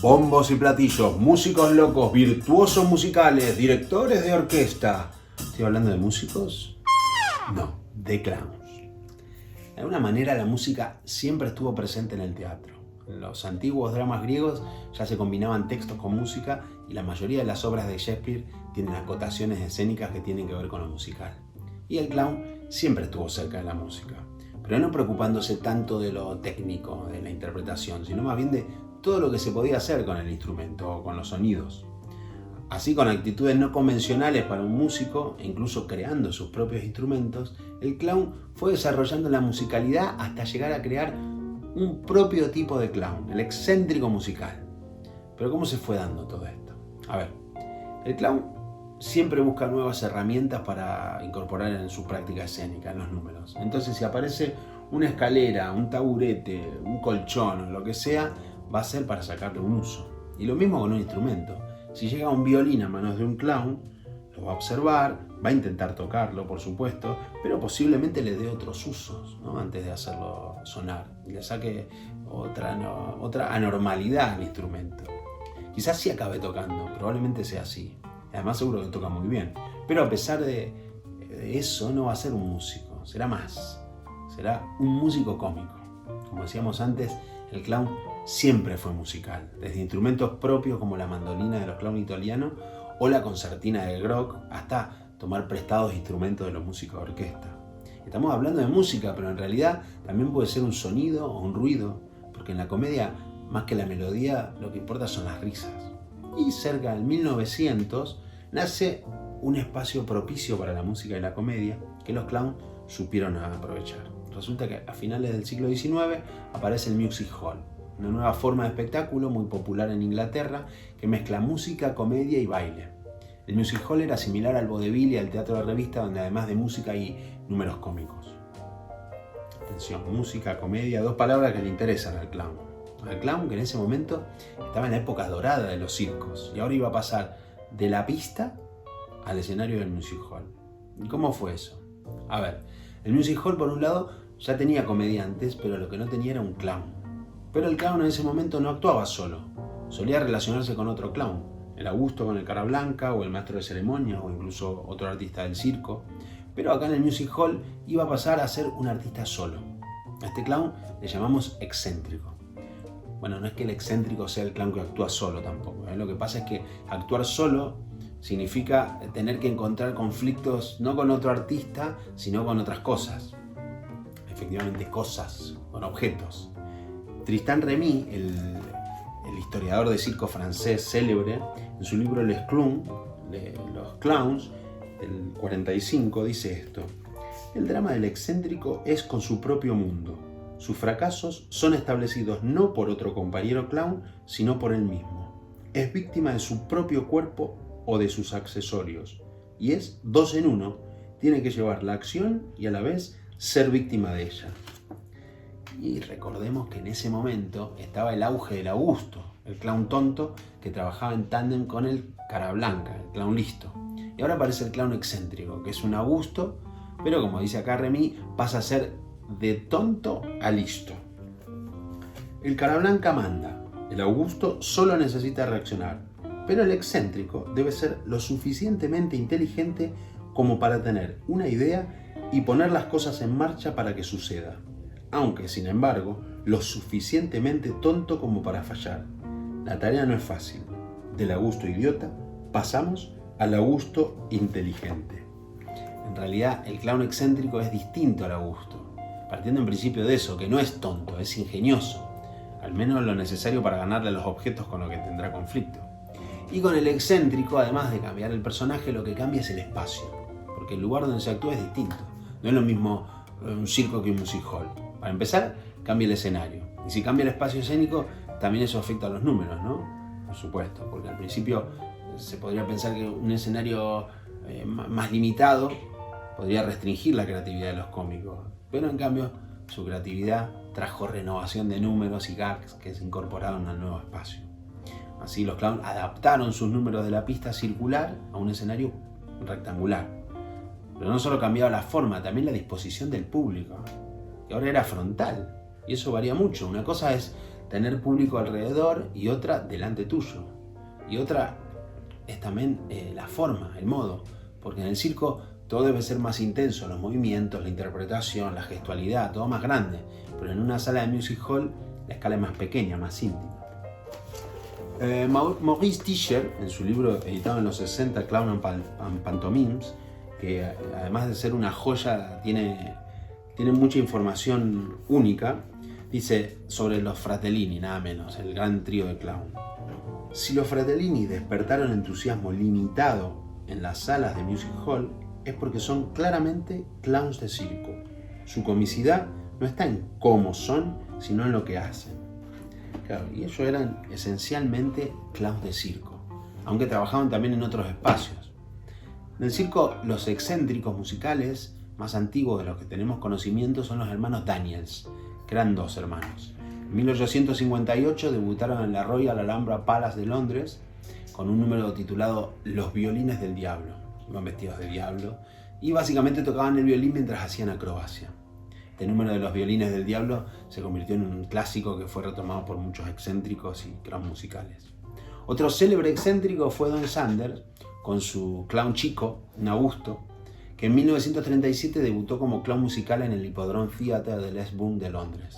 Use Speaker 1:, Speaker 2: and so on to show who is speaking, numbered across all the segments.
Speaker 1: Bombos y platillos, músicos locos, virtuosos musicales, directores de orquesta. ¿Estoy hablando de músicos? No, de clowns. De alguna manera la música siempre estuvo presente en el teatro. En los antiguos dramas griegos ya se combinaban textos con música y la mayoría de las obras de Shakespeare tienen acotaciones escénicas que tienen que ver con lo musical. Y el clown siempre estuvo cerca de la música, pero no preocupándose tanto de lo técnico, de la interpretación, sino más bien de todo lo que se podía hacer con el instrumento o con los sonidos. Así, con actitudes no convencionales para un músico e incluso creando sus propios instrumentos, el clown fue desarrollando la musicalidad hasta llegar a crear un propio tipo de clown, el excéntrico musical. Pero ¿cómo se fue dando todo esto? A ver, el clown siempre busca nuevas herramientas para incorporar en su práctica escénica, en los números. Entonces, si aparece una escalera, un taburete, un colchón o lo que sea, va a ser para sacarle un uso. Y lo mismo con un instrumento. Si llega un violín a manos de un clown, lo va a observar, va a intentar tocarlo, por supuesto, pero posiblemente le dé otros usos, ¿no? Antes de hacerlo sonar y le saque otra anormalidad al instrumento. Quizás sí acabe tocando, probablemente sea así. Además seguro que toca muy bien. Pero a pesar de eso no va a ser un músico, será más. Será un músico cómico. Como decíamos antes, el clown siempre fue musical, desde instrumentos propios como la mandolina de los clowns italianos o la concertina de Gluck, hasta tomar prestados instrumentos de los músicos de orquesta. Estamos hablando de música, pero en realidad también puede ser un sonido o un ruido, porque en la comedia, más que la melodía, lo que importa son las risas. Y cerca del 1900 nace un espacio propicio para la música y la comedia que los clowns supieron aprovechar. Resulta que a finales del siglo XIX aparece el music hall, una nueva forma de espectáculo muy popular en Inglaterra que mezcla música, comedia y baile. El music hall era similar al vodevil y al teatro de revista, donde además de música hay números cómicos. Atención, música, comedia, dos palabras que le interesan al clown. Al clown que en ese momento estaba en la época dorada de los circos y ahora iba a pasar de la pista al escenario del music hall. ¿Y cómo fue eso? A ver, el music hall por un lado ya tenía comediantes, pero lo que no tenía era un clown. Pero el clown en ese momento no actuaba solo, solía relacionarse con otro clown, el Augusto con el cara blanca o el maestro de ceremonias o incluso otro artista del circo. Pero acá en el music hall iba a pasar a ser un artista solo. A este clown le llamamos excéntrico. Bueno, no es que el excéntrico sea el clown que actúa solo tampoco, ¿eh? Lo que pasa es que actuar solo significa tener que encontrar conflictos no con otro artista, sino con otras cosas. Efectivamente, cosas, con objetos. Tristan Remy, el historiador de circo francés célebre, en su libro Les Clowns, los clowns, del 45, dice esto: el drama del excéntrico es con su propio mundo. Sus fracasos son establecidos no por otro compañero clown, sino por él mismo. Es víctima de su propio cuerpo o de sus accesorios, y es dos en uno. Tiene que llevar la acción y a la vez ser víctima de ella. Y recordemos que en ese momento estaba el auge del Augusto, el clown tonto que trabajaba en tándem con el cara blanca, el clown listo. Y ahora aparece el clown excéntrico, que es un Augusto, pero como dice acá Remy, pasa a ser de tonto a listo. El cara blanca manda, el Augusto solo necesita reaccionar, pero el excéntrico debe ser lo suficientemente inteligente como para tener una idea y poner las cosas en marcha para que suceda. Aunque, sin embargo, lo suficientemente tonto como para fallar. La tarea no es fácil. Del Augusto idiota pasamos al Augusto inteligente. En realidad, el clown excéntrico es distinto al Augusto, partiendo en principio de eso, que no es tonto, es ingenioso, al menos lo necesario para ganarle a los objetos con los que tendrá conflicto. Y con el excéntrico, además de cambiar el personaje, lo que cambia es el espacio, porque el lugar donde se actúa es distinto. No es lo mismo un circo que un music hall. Para empezar, cambia el escenario. Y si cambia el espacio escénico, también eso afecta a los números, ¿no? Por supuesto, porque al principio se podría pensar que un escenario más limitado podría restringir la creatividad de los cómicos. Pero en cambio, su creatividad trajo renovación de números y gags que se incorporaron al nuevo espacio. Así los clowns adaptaron sus números de la pista circular a un escenario rectangular. Pero no solo cambiaba la forma, también la disposición del público, que ahora era frontal. Y eso varía mucho. Una cosa es tener público alrededor y otra delante tuyo. Y otra es también la forma, el modo, porque en el circo todo debe ser más intenso, los movimientos, la interpretación, la gestualidad, todo más grande, pero en una sala de music hall la escala es más pequeña, más íntima. Maurice Tischer, en su libro editado en los 60, Clown and Pantomimes, que además de ser una joya tiene mucha información única, dice sobre los Fratellini, nada menos, el gran trío de clown. Si los Fratellini despertaron entusiasmo limitado en las salas de music hall, es porque son claramente clowns de circo. Su comicidad no está en cómo son, sino en lo que hacen. Claro, y ellos eran esencialmente clowns de circo, aunque trabajaban también en otros espacios. En el circo, los excéntricos musicales más antiguos de los que tenemos conocimiento son los hermanos Daniels, que eran dos hermanos. En 1858 debutaron en la Royal Alhambra Palace de Londres con un número titulado Los Violines del Diablo. Iban vestidos de diablo y básicamente tocaban el violín mientras hacían acrobacia. Este número de Los Violines del Diablo se convirtió en un clásico que fue retomado por muchos excéntricos y clowns musicales. Otro célebre excéntrico fue Don Sanders con su clown chico, un Augusto, que en 1937 debutó como clown musical en el Hippodrome Theatre de Les Bourne de Londres.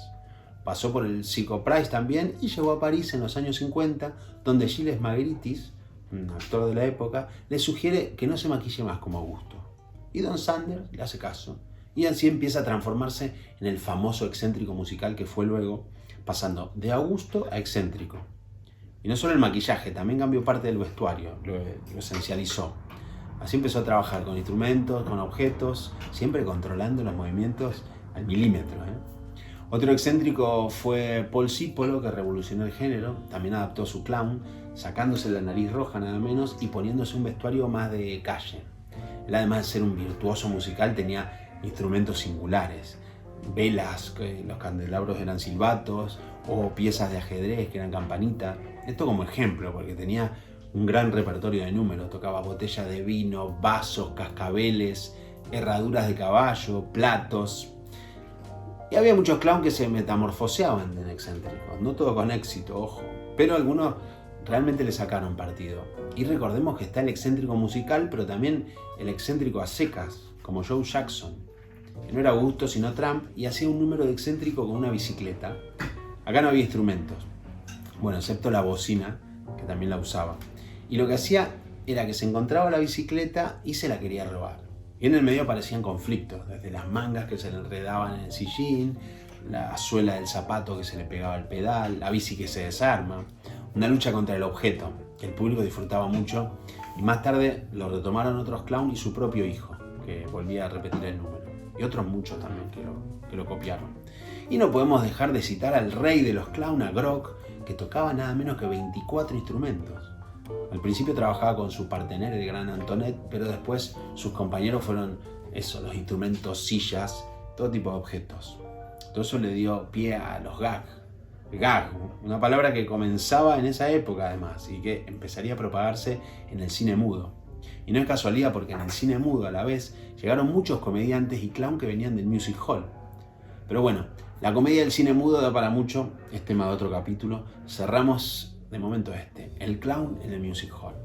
Speaker 1: Pasó por el Circo Price también y llegó a París en los años 50, donde Gilles Magritis, un actor de la época, le sugiere que no se maquille más como Augusto. Y Don Sanders le hace caso, y así empieza a transformarse en el famoso excéntrico musical que fue luego, pasando de Augusto a excéntrico. Y no solo el maquillaje, también cambió parte del vestuario, lo esencializó. Así empezó a trabajar con instrumentos, con objetos, siempre controlando los movimientos al milímetro. Otro excéntrico fue Paul Cipollo, que revolucionó el género. También adaptó su clown, sacándose la nariz roja nada menos y poniéndose un vestuario más de calle. Él, además de ser un virtuoso musical, tenía instrumentos singulares. Velas, que los candelabros eran silbatos, o piezas de ajedrez que eran campanitas. Esto como ejemplo, porque tenía un gran repertorio de números. Tocaba botellas de vino, vasos, cascabeles, herraduras de caballo, platos. Y había muchos clowns que se metamorfoseaban en excéntricos, no todo con éxito, ojo, pero algunos realmente le sacaron partido. Y recordemos que está el excéntrico musical, pero también el excéntrico a secas, como Joe Jackson, que no era Augusto sino Trump, y hacía un número de excéntrico con una bicicleta. Acá no había instrumentos, bueno, excepto la bocina, que también la usaba. Y lo que hacía era que se encontraba la bicicleta y se la quería robar. Y en el medio aparecían conflictos, desde las mangas que se le enredaban en el sillín, la suela del zapato que se le pegaba al pedal, la bici que se desarma, una lucha contra el objeto, que el público disfrutaba mucho, y más tarde lo retomaron otros clowns y su propio hijo, que volvía a repetir el número, y otros muchos también que lo copiaron. Y no podemos dejar de citar al rey de los clowns, a Grock, que tocaba nada menos que 24 instrumentos. Al principio trabajaba con su partener, el gran Antoinette, pero después sus compañeros fueron los instrumentos, sillas, todo tipo de objetos. Todo eso le dio pie a los gags. Gag, una palabra que comenzaba en esa época además y que empezaría a propagarse en el cine mudo. Y no es casualidad porque en el cine mudo a la vez llegaron muchos comediantes y clown que venían del music hall. Pero bueno, la comedia del cine mudo da para mucho, es tema de otro capítulo. Cerramos de momento el clown en el music hall.